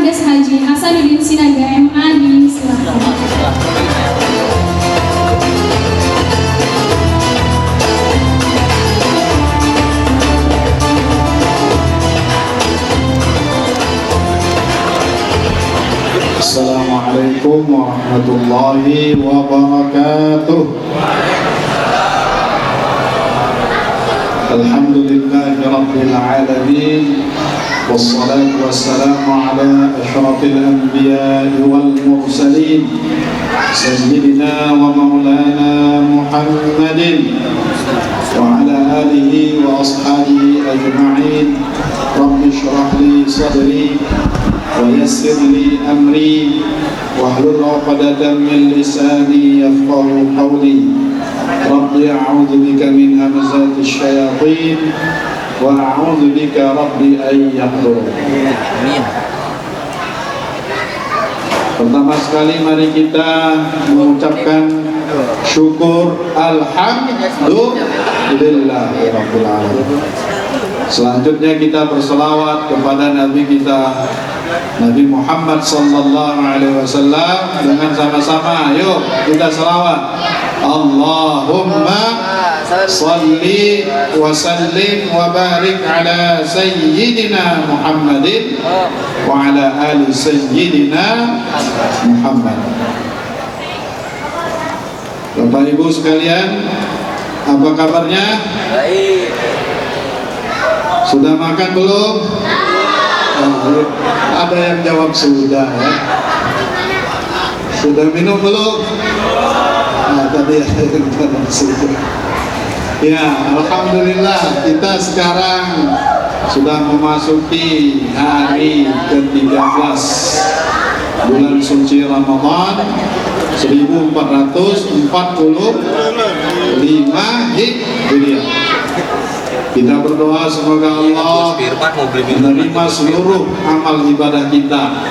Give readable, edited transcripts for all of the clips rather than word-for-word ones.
Komandes Haji Hasanuddin Sinaga MA disilakan. Assalamualaikum warahmatullahi wabarakatuh. Alhamdulillahi rabbil alamin. Wassalatu wassalamu ala asyrafil anbiya'i wal mursalin sayyidina wa maulana Muhammadin wa ala alihi wa ashabihi ajma'in. Rabbi shrah li sadri wa yassir li amri wahlul 'uqdatam min lisani yafqahu qawli. Rabbi a'udzu bika min hamazati syayatin wa a'udzu bika rabbi an yahdurun. Pertama sekali mari kita mengucapkan syukur alhamdulillahirabbil alamin. Selanjutnya kita berselawat kepada Nabi kita Nabi Muhammad sallallahu alaihi wasallam dengan sama-sama. Ayo kita selawat. Allahumma salli wa sallim wa barik ala sayyidina Muhammadin wa ala ali sayyidina Muhammad. Bapak Ibu sekalian, apa kabarnya? Baik. Sudah makan belum? Ada yang jawab sudah ya. Sudah minum belum? Nah, tadi ada yang jawab sudah. Ya, alhamdulillah kita sekarang sudah memasuki hari ke-13 bulan suci Ramadan 1445 Hijriah. Kita berdoa semoga Allah menerima seluruh amal ibadah kita,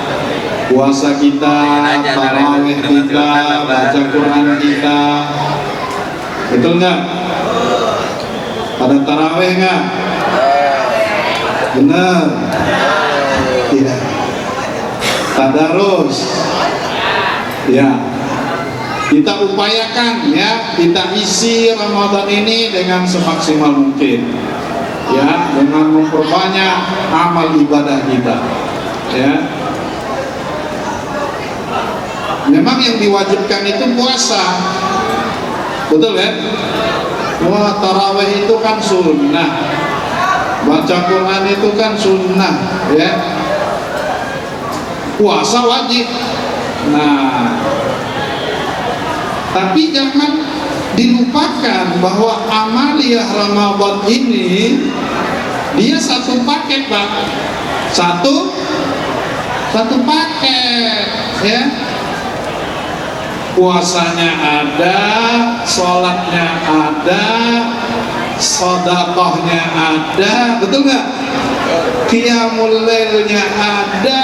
puasa kita, tarawih kita, baca Quran kita. Betul nggak? Ada tarawih nggak? Benar? Tidak. Tadarus? Ya. Kita upayakan ya, kita isi Ramadan ini dengan semaksimal mungkin ya, dengan memperbanyak amal ibadah kita ya. Memang yang diwajibkan itu puasa, betul kan? Wah, tarawih itu kan sunnah, baca Quran itu kan sunnah ya, puasa wajib. Nah, tapi jangan dilupakan bahwa amaliyah Ramadan ini dia satu paket, Pak. Satu paket ya. Puasanya ada, sholatnya ada, sedekahnya ada, betul nggak? Qiyamul lailnya ada,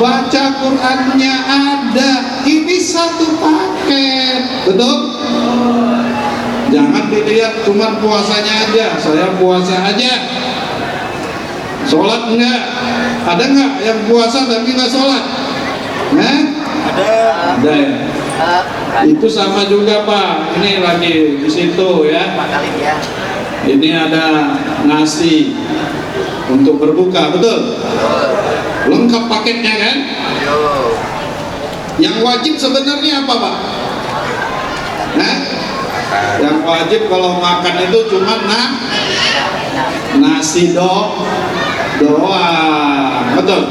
baca Qurannya ada. Ini satu paket, betul? Jangan dilihat cuma puasanya aja, saya puasa aja, sholat enggak. Ada enggak yang puasa tapi enggak sholat? Nah, ada ya. Itu sama juga, Pak. Ini lagi di situ ya. Ini ada nasi untuk berbuka, betul? Lengkap paketnya kan? Yang wajib sebenarnya apa, Pak? Nah, yang wajib kalau makan itu cuma nasi doang, betul?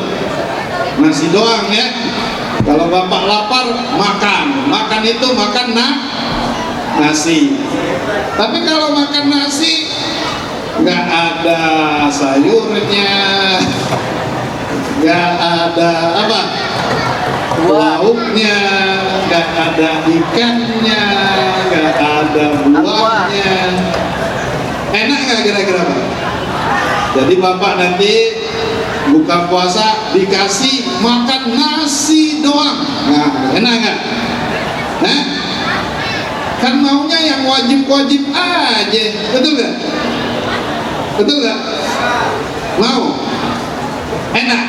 Nasi doang ya. Kalau Bapak lapar makan itu makan nasi. Tapi kalau makan nasi nggak ada sayurnya, nggak ada apa lauknya, nggak ada ikannya, nggak ada buahnya. Enak nggak kira-kira, Pak? Jadi Bapak nanti buka puasa dikasih makan nasi doang. Nah, enak nggak? Nah, kan maunya yang wajib-wajib aja, betul nggak? Betul nggak? Mau? Enak?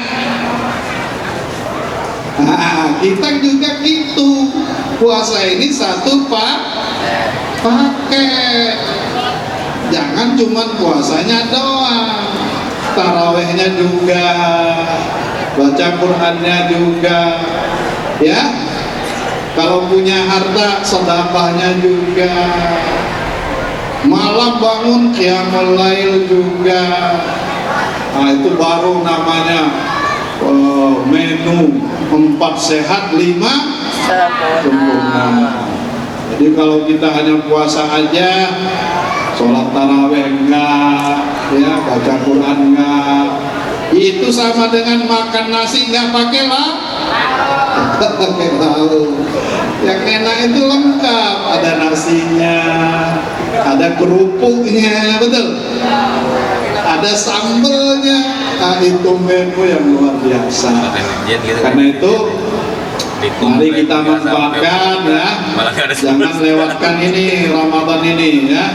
Nah, kita juga gitu. Puasa ini satu paket. Jangan cuma puasanya doang, tarawehnya juga, baca Qur'annya juga, ya. Kalau punya harta, sedekahnya juga. Malam bangun qiyamul lail juga. Nah, itu baru namanya menu 4 sehat 5 sempurna. Jadi kalau kita hanya puasa aja, sholat taraweh enggak, ya, baca Quran enggak, itu sama dengan makan nasi enggak pakai lauk. Yang enak itu lengkap, ada nasinya, ada kerupuknya, betul, ada sambelnya. Nah, itu menu yang luar biasa. Karena itu mari kita manfaatkan, ya. Jangan lewatkan ini Ramadan ini, ya.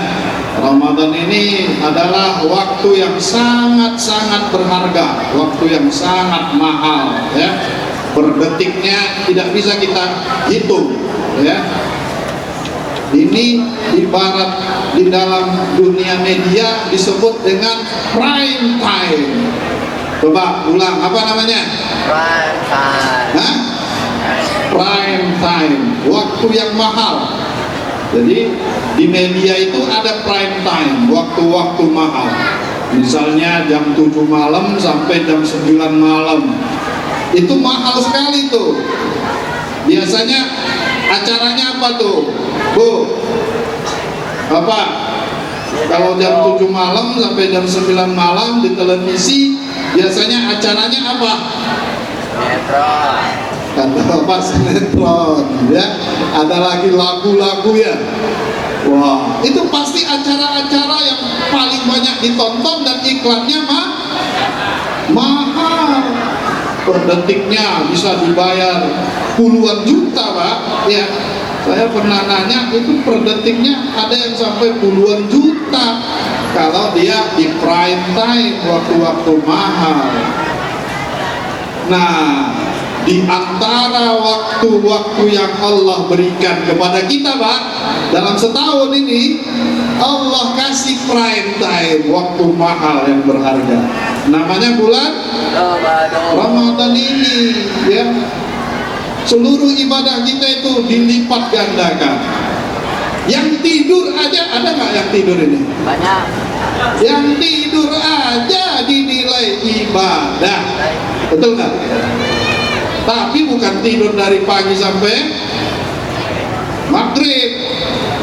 Ramadan ini adalah waktu yang sangat-sangat berharga, waktu yang sangat mahal, ya. Per detiknya tidak bisa kita hitung, ya. Ini ibarat di dalam dunia media disebut dengan prime time. Coba ulang, apa namanya? Prime time. Hah? Prime time, waktu yang mahal. Jadi di media itu ada prime time, waktu-waktu mahal. Misalnya jam 7 malam sampai jam 9 malam. Itu mahal sekali tuh. Biasanya acaranya apa tuh, Bu? Apa? Kalau jam 7 malam sampai jam 9 malam di televisi, biasanya acaranya apa? Sinetron. Kata apa, sinetron, ya. Ada lagi lagu-lagu, ya. Wah, itu pasti acara-acara yang paling banyak ditonton dan iklannya mahal. Per detiknya bisa dibayar puluhan juta, Pak. Ya, saya pernah nanya, itu per detiknya ada yang sampai puluhan juta kalau dia di prime time, waktu-waktu mahal. Nah, di antara waktu-waktu yang Allah berikan kepada kita, Pak, dalam setahun ini Allah kasih prime time, waktu mahal yang berharga. Namanya bulan Ramadan ini, ya. Seluruh ibadah kita itu dilipat gandakan. Yang tidur aja, ada nggak yang tidur ini? Banyak. Yang tidur aja dinilai ibadah, betul nggak? Tapi bukan tidur dari pagi sampai maghrib,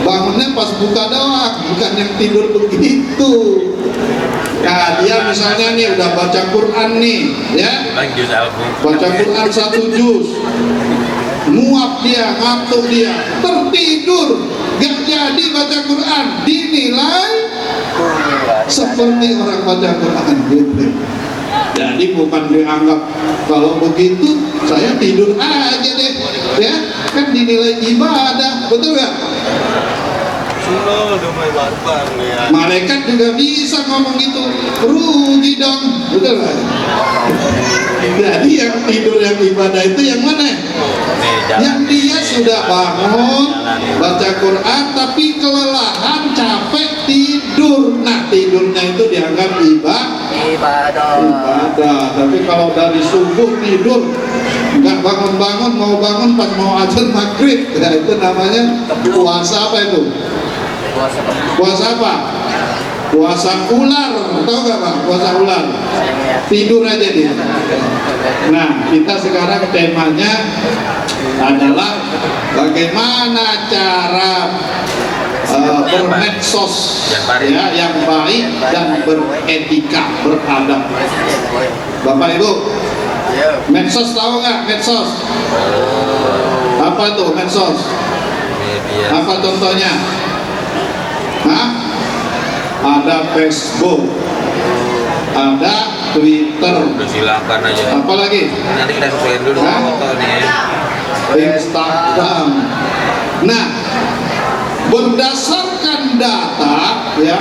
bangunnya pas buka doang, bukan yang tidur begitu. Nah, dia misalnya nih udah baca Quran nih, ya, baca Quran 1 juz, muap dia, ngantuk dia, tertidur, gak jadi baca Quran, dinilai seperti orang baca Quran gitu. Jadi bukan dianggap kalau begitu saya tidur aja deh, ya, kan dinilai ibadah, betul nggak? Malaikat juga bisa ngomong gitu, rugi dong, betul nggak? Jadi yang tidur yang ibadah itu yang mana? Yang dia sudah bangun baca Quran tapi kelelahan, capek, tidur. Nah, tidurnya itu dianggap ibadah. Tapi kalau dari subuh tidur nggak bangun-bangun, mau bangun pas mau azan maghrib, ya itu namanya puasa. Apa itu? Puasa apa? Puasa ular. Tahu nggak, Pak? Puasa ular. Tidur aja dia. Nah, kita sekarang temanya adalah bagaimana cara bermedsos, ya, yang baik dan beretika, beradab. Bapak Ibu, medsos tahu nggak? Medsos apa tuh? Medsos apa contohnya? Hah? Ada Facebook, ada Twitter, silakan aja. apa lagi? Nanti kita sesuaiin dulu foto nih. Instagram. Nah, berdasarkan data, ya,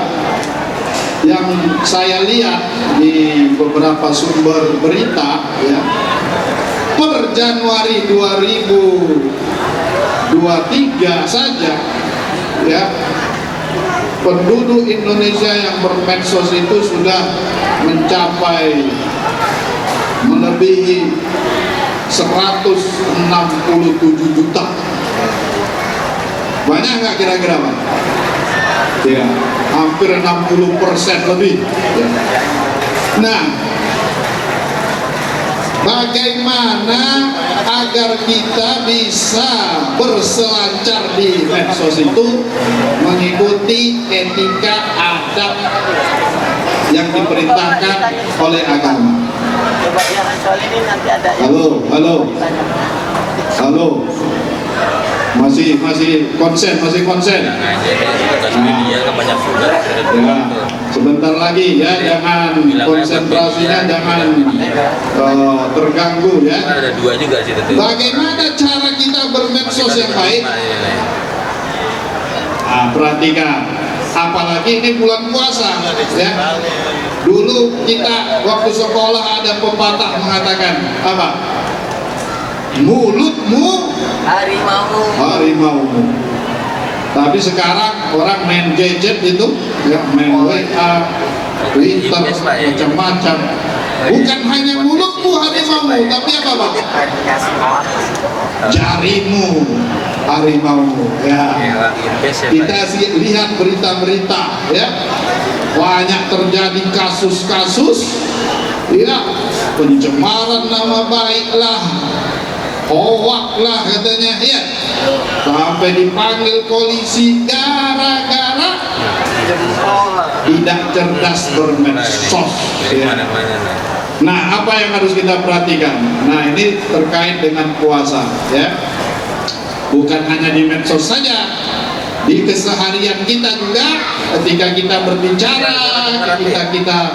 yang saya lihat di beberapa sumber berita, ya, per Januari 2023 saja ya, penduduk Indonesia yang bermedsos itu sudah mencapai melebihi 167 juta. Banyak nggak kira-kira Pak? Ya, hampir 60% lebih ya. Nah, bagaimana agar kita bisa berselancar di medsos itu mengikuti etika adab yang diperintahkan oleh agama. Coba yang soal ini nanti ada yang Halo. Masih konsen. Nah, jadi tugas media kan banyak juga. Ya, sebentar lagi ya, jangan konsentrasinya jangan terganggu ya. Ada dua juga sih tentu. Bagaimana cara kita bermedsos yang baik? Nah, perhatikan, apalagi ini bulan puasa ya. Dulu kita waktu sekolah ada pepatah mengatakan apa? Mulutmu harimaumu. Tapi sekarang orang main gadget itu ya, main WA, Twitter, macam-macam. Bukan hanya mulutmu harimaumu, tapi apa Pak? Jarimu harimaumu ya. Kita lihat berita-berita ya, banyak terjadi kasus-kasus ya, pencemaran nama baik lah, hoak lah katanya ya, sampai dipanggil polisi gara-gara tidak cerdas bermedsos ya. Nah, apa yang harus kita perhatikan? Nah, ini terkait dengan puasa ya, bukan hanya di medsos saja, di keseharian kita juga, ketika kita berbicara, ketika kita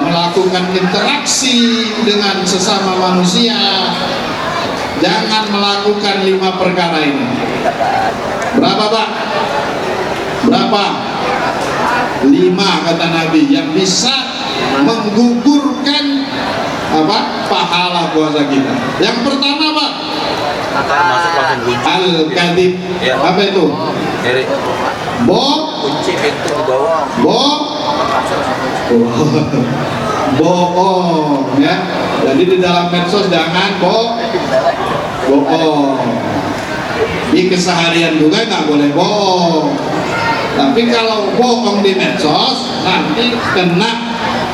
melakukan interaksi dengan sesama manusia, jangan melakukan 5 perkara ini. Berapa Pak? Berapa? 5 kata Nabi yang bisa menggugurkan apa? Pahala puasa kita. Yang pertama Pak, Masuk langsung kunci. al-kadhib. Ya. Apa itu? Dari kunci pintu di bawah. Bohong ya. Jadi di dalam medsos jangan bohong. Di keseharian juga nggak boleh bohong. Tapi kalau bohong di medsos nanti kena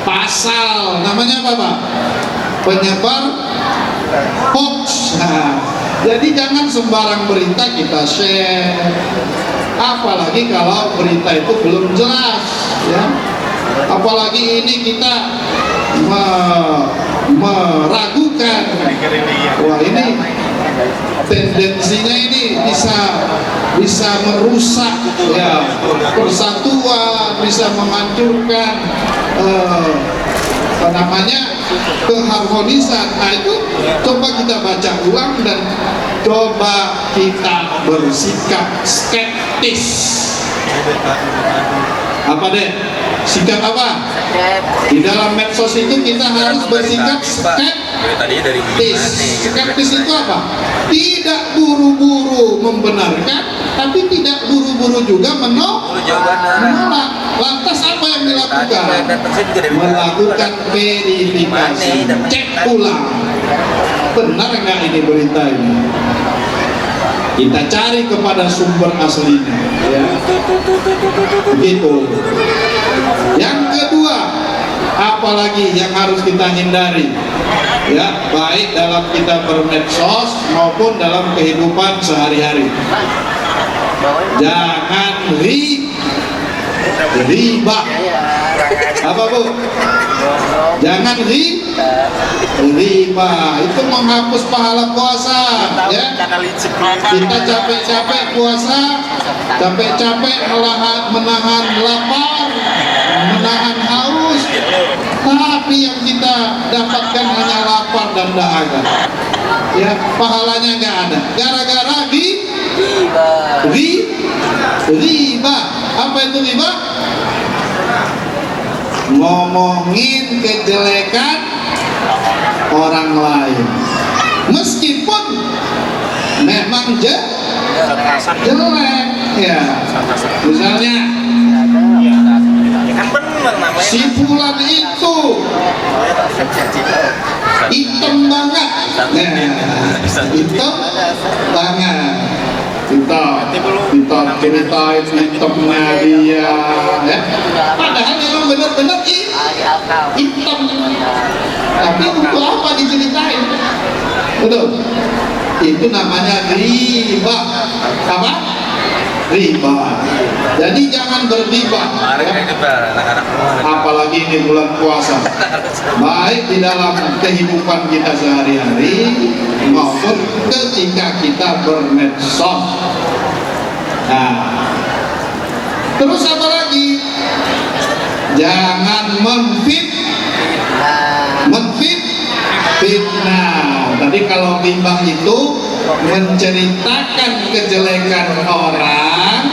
pasal, namanya apa Pak? Penyebar hoax. Nah, jadi jangan sembarang berita kita share, apalagi kalau berita itu belum jelas ya. Apalagi ini kita meragukan, wah ini tendensinya ini bisa merusak ya persatuan, bisa menghancurkan apa namanya, keharmonisan. Nah itu coba kita baca ulang dan coba kita bersikap skeptis. Apa deh? Sikap apa? Di dalam medsos itu kita harus bersikap skeptis. Skeptis itu apa? Tidak buru-buru membenarkan, tapi tidak buru-buru juga menolak. Lantas apa yang dilakukan? Melakukan verifikasi, cek ulang. Benar nggak ini berita ini? Kita cari kepada sumber aslinya ya. Begitu. Yang kedua, apalagi yang harus kita hindari ya, baik dalam kita bermedsos maupun dalam kehidupan sehari-hari, jangan riba. Apa Bu? Jangan riba, itu menghapus pahala puasa ya. Kita capek-capek puasa, capek-capek menahan lapar, menahan haus, tapi yang kita dapatkan hanya lapar dan dahaga ya, pahalanya nggak ada gara-gara riba. Apa itu riba? Ngomongin kejelekan orang lain. meskipun memang jelek ya. Misalnya kan bener namanya. si fulan itu hitam banget, hitam banget, kita ceritain hitamnya dia, ya. Padahal memang benar-benar hitam, tapi untuk apa diceritain? Betul. Itu namanya riba. Apa? Riba. Jadi jangan berriba, ya. Apalagi ini bulan puasa, baik di dalam kehidupan kita sehari-hari maupun ketika kita bermedsos. Nah, terus apa lagi? Jangan fitnah. Tadi kalau bimbang itu menceritakan kejelekan orang,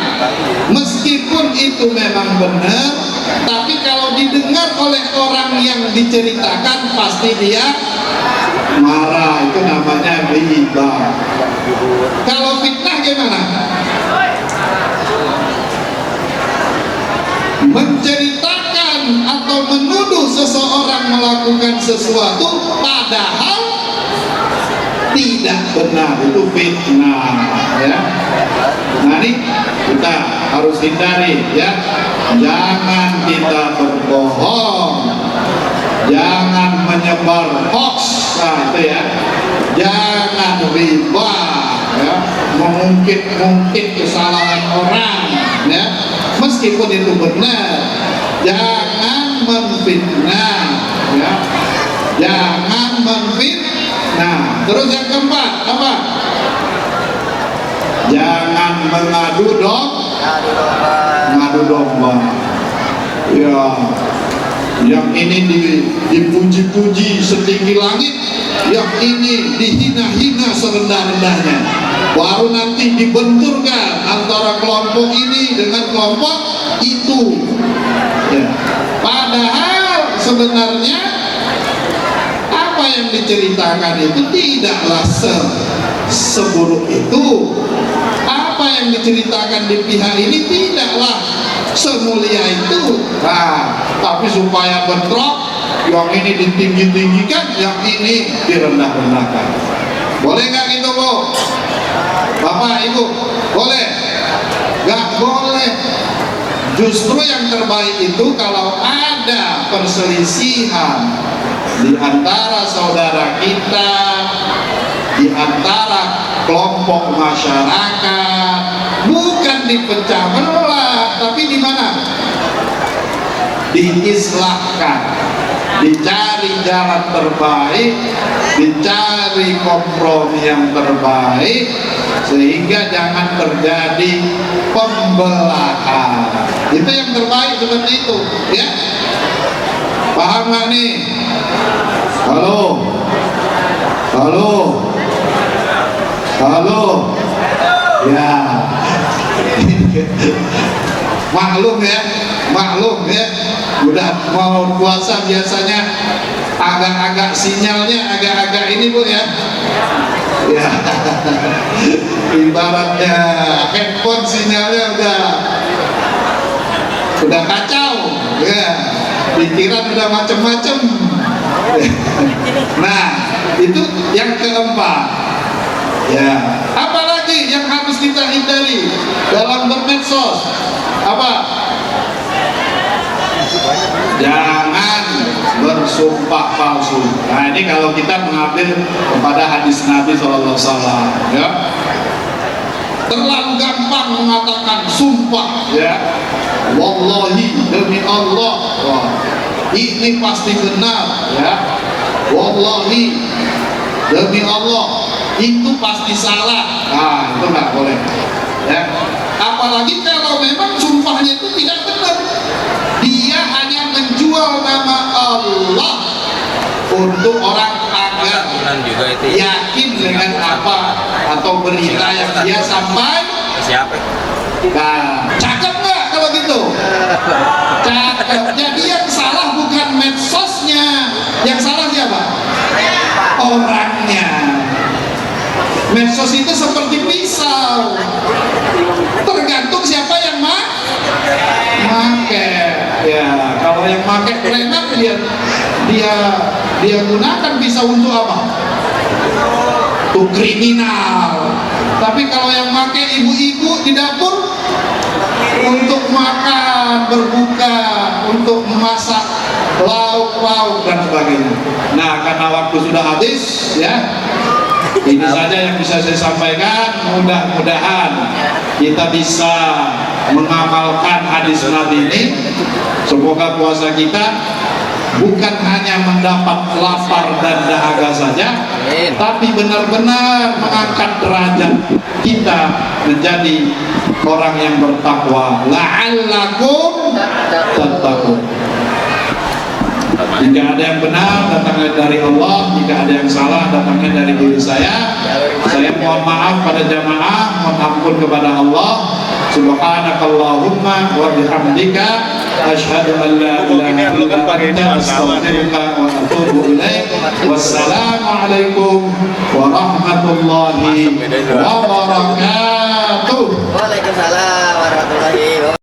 meskipun itu memang benar, tapi kalau didengar oleh orang yang diceritakan pasti dia marah. Itu namanya riba. Kalau fitnah gimana? Menceritakan atau menuduh seseorang melakukan sesuatu padahal tidak benar, itu fitnah, ya. Nah, ini kita harus hindari, ya. Jangan kita berbohong, jangan menyebar hoax, nah itu ya. Jangan riba, ya. Mengungkit kesalahan orang, ya. Meskipun itu benar. Jangan memfitnah, ya. Jangan memfitnah. Nah, terus yang keempat apa? Jangan mengadu domba. Ya, yang ini dipuji-puji setinggi langit, yang ini dihina-hina serendah-rendahnya. Baru nanti dibenturkan antara kelompok ini dengan kelompok itu. Ya. Padahal sebenarnya apa yang diceritakan itu tidaklah seburuk itu. Apa yang diceritakan di pihak ini tidaklah semulia itu. Nah, tapi supaya bentrok, yang ini ditinggi-tinggikan, yang ini direndah-rendahkan. Boleh nggak gitu, Bu? Bapak, Ibu, boleh? Nggak boleh. Justru yang terbaik itu kalau ada perselisihan di antara saudara kita, di antara kelompok masyarakat, bukan dipecah belah, tapi di mana? Diislahkan, dicari jalan terbaik, dicari kompromi yang terbaik, sehingga jangan terjadi pembelahan. Itu yang terbaik, seperti itu, ya. Paham nggak nih? Halo, ya. maklum ya. Udah mau puasa biasanya agak-agak sinyalnya agak-agak ini, Bu, ya. Ya. Ibaratnya handphone sinyalnya udah kacau, ya. Pikiran udah macem-macem. Nah, itu yang keempat, ya. Apalagi yang harus kita hindari dalam bermedsos? Apa? Jangan bersumpah palsu. Nah, ini kalau kita mengambil kepada hadis Nabi SAW, ya. Terlalu gampang mengatakan sumpah, ya. Wallahi, demi Allah, wah, ini pasti benar, ya. Wallahi, demi Allah, itu pasti salah. Nah, itu nggak boleh, ya. Apalagi kalau memang sumpahnya itu tidak benar, dia hanya menjual nama Allah untuk orang agar yakin dengan apa atau berita yang dia sampaikan. Siapa? Nah, cakep nggak kalau gitu? Cakep. Jadi yang salah bukan medsosnya, yang salah siapa? Orangnya. Ya, kalau yang pakai preman dia gunakan bisa untuk apa? Untuk kriminal. Tapi kalau yang pakai ibu-ibu di dapur untuk makan, berbuka, untuk memasak lauk-lauk dan sebagainya. Nah, karena waktu sudah habis, ya. Ini saja yang bisa saya sampaikan. Mudah-mudahan kita bisa mengamalkan hadis Nabi ini. Semoga puasa kita bukan hanya mendapat lapar dan dahaga saja, tapi benar-benar mengangkat derajat kita menjadi orang yang bertakwa. La'allakum tattaqun. Jika ada yang benar datangnya dari Allah, jika ada yang salah datangnya dari diri saya. Saya mohon maaf pada jamaah, mohon ampun kepada Allah. Subhanakallahumma wa bihamdika asyhadu an la ilaha illa anta astaghfiruka wa atubu ilaik. Wassalamualaikum warahmatullahi wabarakatuh. Waalaikumsalam warahmatullahi wabarakatuh.